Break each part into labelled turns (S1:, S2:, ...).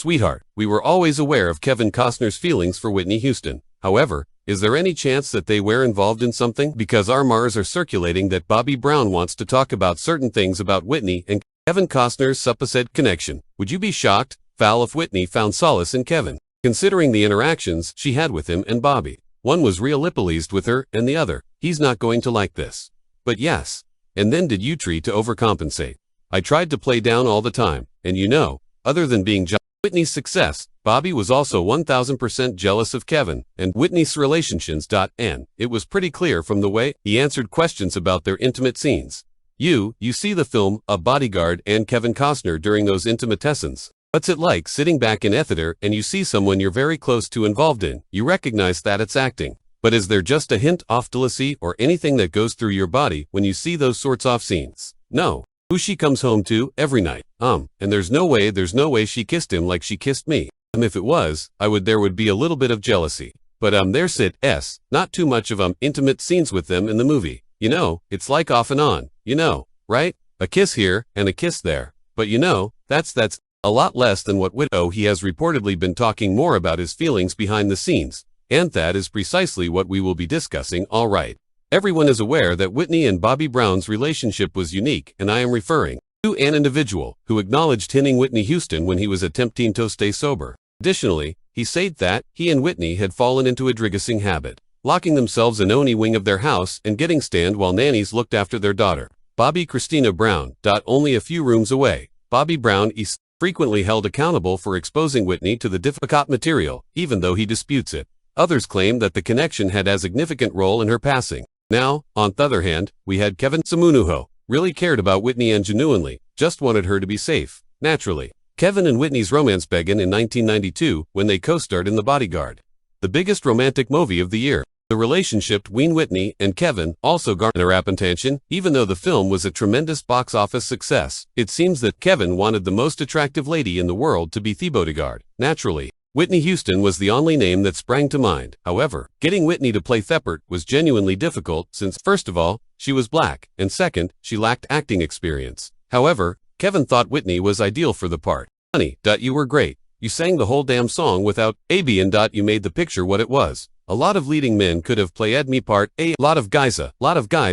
S1: Sweetheart, we were always aware of Kevin Costner's feelings for Whitney Houston. However, is there any chance that they were involved in something? Because rumors are circulating that Bobby Brown wants to talk about certain things about Whitney and Kevin Costner's supposed connection. Would you be shocked, Val, if Whitney found solace in Kevin? Considering the interactions she had with him and Bobby. One was real pleased with her, and the other, he's not going to like this. But yes. And then did you try to overcompensate? I tried to play down all the time, and you know, other than being jealous of Whitney's success, Bobby was also 1000% jealous of Kevin and Whitney's relationships. And it was pretty clear from the way he answered questions about their intimate scenes. You see the film A Bodyguard and Kevin Costner during those intimate scenes. What's it like sitting back in a theater and you see someone you're very close to involved in? You recognize that it's acting. But is there just a hint of jealousy or anything that goes through your body when you see those sorts of scenes? No. Who she comes home to every night. And there's no way she kissed him like she kissed me. If it was, there would be a little bit of jealousy. But there's not too much of intimate scenes with them in the movie. You know, it's like off and on, you know, right? A kiss here and a kiss there. But you know, that's a lot less than what he has reportedly been talking more about his feelings behind the scenes. And that is precisely what we will be discussing, all right. Everyone is aware that Whitney and Bobby Brown's relationship was unique, and I am referring to an individual who acknowledged hitting Whitney Houston when he was attempting to stay sober. Additionally, he said that he and Whitney had fallen into a drinking habit, locking themselves in only wing of their house and getting stand while nannies looked after their daughter. Bobby Christina Brown. Only a few rooms away. Bobby Brown is frequently held accountable for exposing Whitney to the difficult material, even though he disputes it. Others claim that the connection had a significant role in her passing. Now, on the other hand, we had Kevin Samunuho, really cared about Whitney and genuinely just wanted her to be safe. Naturally, Kevin and Whitney's romance began in 1992 when they co-starred in The Bodyguard, the biggest romantic movie of the year. The relationship between Whitney and Kevin also garnered attention, even though the film was a tremendous box office success. It seems that Kevin wanted the most attractive lady in the world to be the bodyguard. Naturally, Whitney Houston was the only name that sprang to mind. However, getting Whitney to play Thepard was genuinely difficult since, first of all, she was black, and second, she lacked acting experience. However, Kevin thought Whitney was ideal for the part. Honey, you were great. You sang the whole damn song without AB and you made the picture what it was. A lot of leading men could have played me part. A lot of guys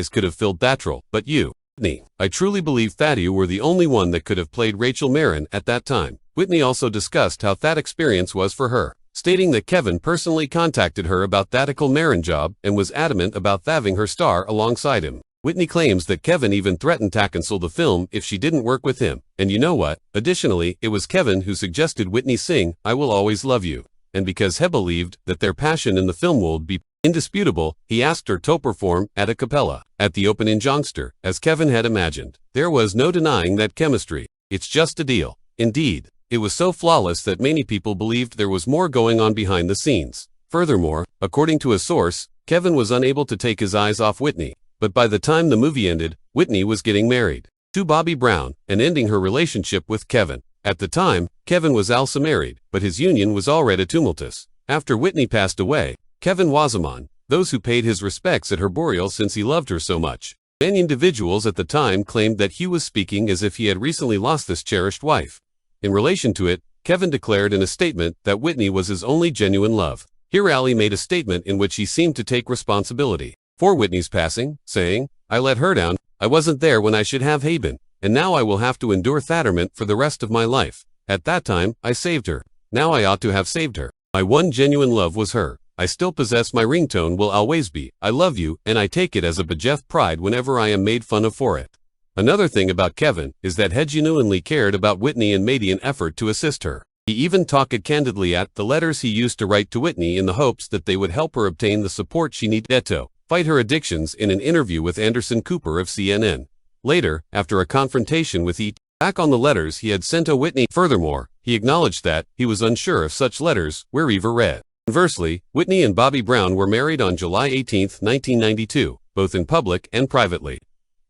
S1: could have filled that role, but you, Whitney, I truly believe that you were the only one that could have played Rachel Marin at that time. Whitney also discussed how that experience was for her, stating that Kevin personally contacted her about that Rachel Marin job and was adamant about having her star alongside him. Whitney claims that Kevin even threatened to cancel the film if she didn't work with him. And you know what? Additionally, it was Kevin who suggested Whitney sing I Will Always Love You. And because he believed that their passion in the film would be indisputable, he asked her to perform a cappella at the opening juncture, as Kevin had imagined. There was no denying that chemistry. It's just a deal. Indeed, it was so flawless that many people believed there was more going on behind the scenes. Furthermore, according to a source, Kevin was unable to take his eyes off Whitney. But by the time the movie ended, Whitney was getting married to Bobby Brown and ending her relationship with Kevin. At the time, Kevin was also married, but his union was already tumultuous. After Whitney passed away, Kevin was among those who paid his respects at her burial since he loved her so much. Many individuals at the time claimed that he was speaking as if he had recently lost this cherished wife. In relation to it, Kevin declared in a statement that Whitney was his only genuine love. Here Ali made a statement in which he seemed to take responsibility for Whitney's passing, saying, I let her down, I wasn't there when I should have been, and now I will have to endure thatterment for the rest of my life. At that time, I saved her. Now I ought to have saved her. My one genuine love was her. I still possess my ringtone will always be, I love you, and I take it as a badge of pride whenever I am made fun of for it. Another thing about Kevin is that he genuinely cared about Whitney and made an effort to assist her. He even talked candidly at the letters he used to write to Whitney in the hopes that they would help her obtain the support she needed to fight her addictions in an interview with Anderson Cooper of CNN. Later, after a confrontation with back on the letters he had sent to Whitney. Furthermore, he acknowledged that he was unsure if such letters were ever read. Conversely, Whitney and Bobby Brown were married on July 18, 1992, both in public and privately.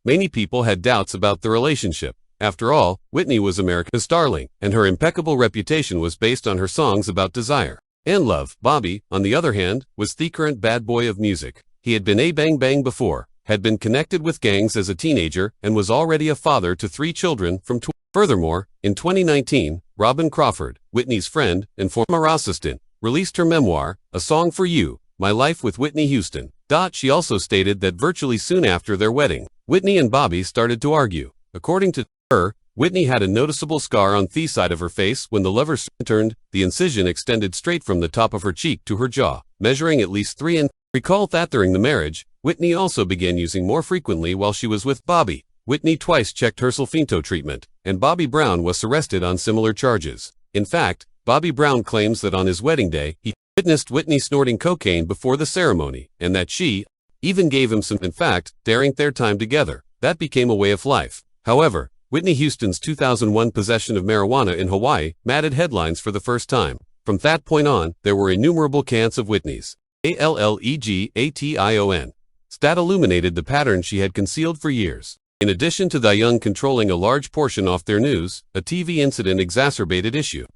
S1: Many people had doubts about the relationship. After all, Whitney was America's darling, and her impeccable reputation was based on her songs about desire and love. Bobby, on the other hand, was the current bad boy of music. He had been a bang bang before, had been connected with gangs as a teenager, and was already a father to 3 children from Furthermore, in 2019, Robin Crawford, Whitney's friend and former assistant, released her memoir, A Song for You, My Life with Whitney Houston. She also stated that virtually soon after their wedding, Whitney and Bobby started to argue. According to her, Whitney had a noticeable scar on the side of her face when the lovers turned. The incision extended straight from the top of her cheek to her jaw, measuring at least 3 inches. Recall that during the marriage, Whitney also began using more frequently while she was with Bobby. Whitney twice checked her sulfinto treatment, and Bobby Brown was arrested on similar charges. In fact, Bobby Brown claims that on his wedding day, he witnessed Whitney snorting cocaine before the ceremony, and that she even gave him some. In fact, during their time together, that became a way of life. However, Whitney Houston's 2001 possession of marijuana in Hawaii made headlines for the first time. From that point on, there were innumerable counts of Whitney's allegation stat illuminated the pattern she had concealed for years. In addition to the young controlling a large portion of their news, a TV incident exacerbated issue.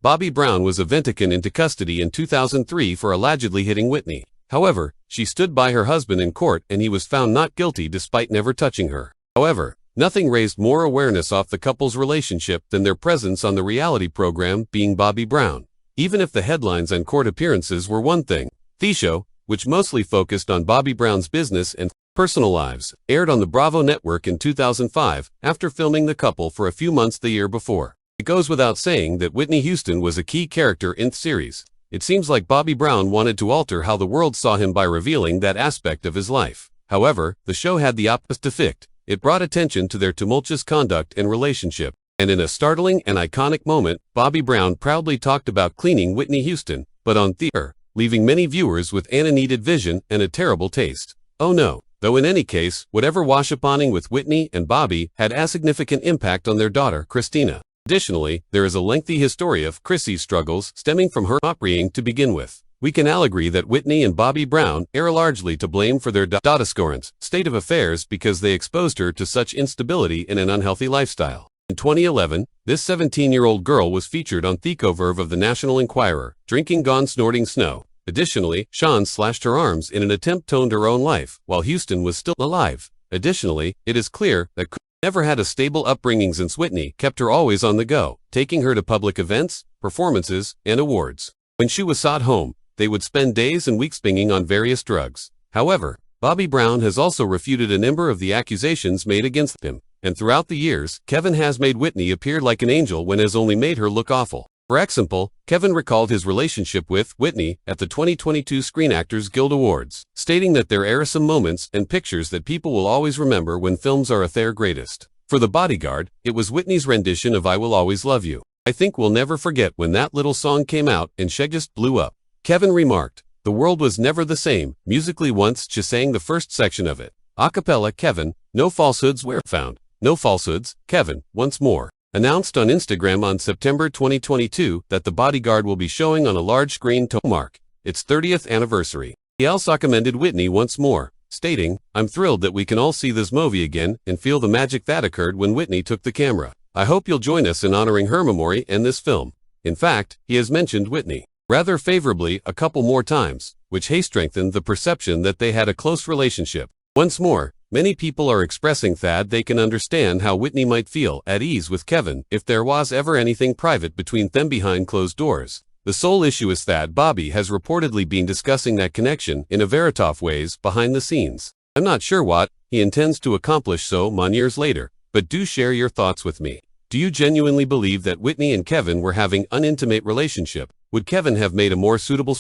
S1: Bobby Brown was taken into custody in 2003 for allegedly hitting Whitney. However, she stood by her husband in court and he was found not guilty despite never touching her. However, nothing raised more awareness of the couple's relationship than their presence on the reality program Being Bobby Brown. Even if the headlines and court appearances were one thing, the show, which mostly focused on Bobby Brown's business and personal lives, aired on the Bravo network in 2005 after filming the couple for a few months the year before. It goes without saying that Whitney Houston was a key character in the series. It seems like Bobby Brown wanted to alter how the world saw him by revealing that aspect of his life. However, the show had the opposite effect. It brought attention to their tumultuous conduct and relationship. And in a startling and iconic moment, Bobby Brown proudly talked about cleaning Whitney Houston, but on theater, leaving many viewers with an unneeded vision and a terrible taste. Oh no. Though in any case, whatever washaponing with Whitney and Bobby had a significant impact on their daughter, Christina. Additionally, there is a lengthy history of Chrissy's struggles stemming from her upbringing to begin with. We can all agree that Whitney and Bobby Brown are largely to blame for their daughter's current state of affairs because they exposed her to such instability and an unhealthy lifestyle. In 2011, this 17-year-old girl was featured on the cover of the National Enquirer, drinking gone snorting snow. Additionally, Sean slashed her arms in an attempt to end her own life while Houston was still alive. Additionally, it is clear that Chris never had a stable upbringing since Whitney kept her always on the go, taking her to public events, performances, and awards. When she was at home, they would spend days and weeks binging on various drugs. However, Bobby Brown has also refuted a number of the accusations made against him. And throughout the years, Kevin has made Whitney appear like an angel when has only made her look awful. For example, Kevin recalled his relationship with Whitney at the 2022 Screen Actors Guild Awards, stating that there are some moments and pictures that people will always remember when films are at their greatest. For The Bodyguard, it was Whitney's rendition of I Will Always Love You. I think we'll never forget when that little song came out and she just blew up. Kevin remarked, the world was never the same, musically once she sang the first section of it. A cappella Kevin, no falsehoods were found. No falsehoods, Kevin, once more. Announced on Instagram on September 2022 that The Bodyguard will be showing on a large screen to mark its 30th anniversary. He also commended Whitney once more, stating, I'm thrilled that we can all see this movie again and feel the magic that occurred when Whitney took the camera. I hope you'll join us in honoring her memory in this film. In fact, he has mentioned Whitney rather favorably a couple more times, which has strengthened the perception that they had a close relationship. Once more, many people are expressing that they can understand how Whitney might feel at ease with Kevin if there was ever anything private between them behind closed doors. The sole issue is that Bobby has reportedly been discussing that connection in a veritable ways behind the scenes. I'm not sure what he intends to accomplish so many years later, but do share your thoughts with me. Do you genuinely believe that Whitney and Kevin were having an intimate relationship? Would Kevin have made a more suitable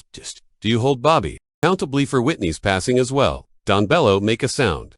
S1: do you hold Bobby accountably for Whitney's passing as well? Don Bello make a sound.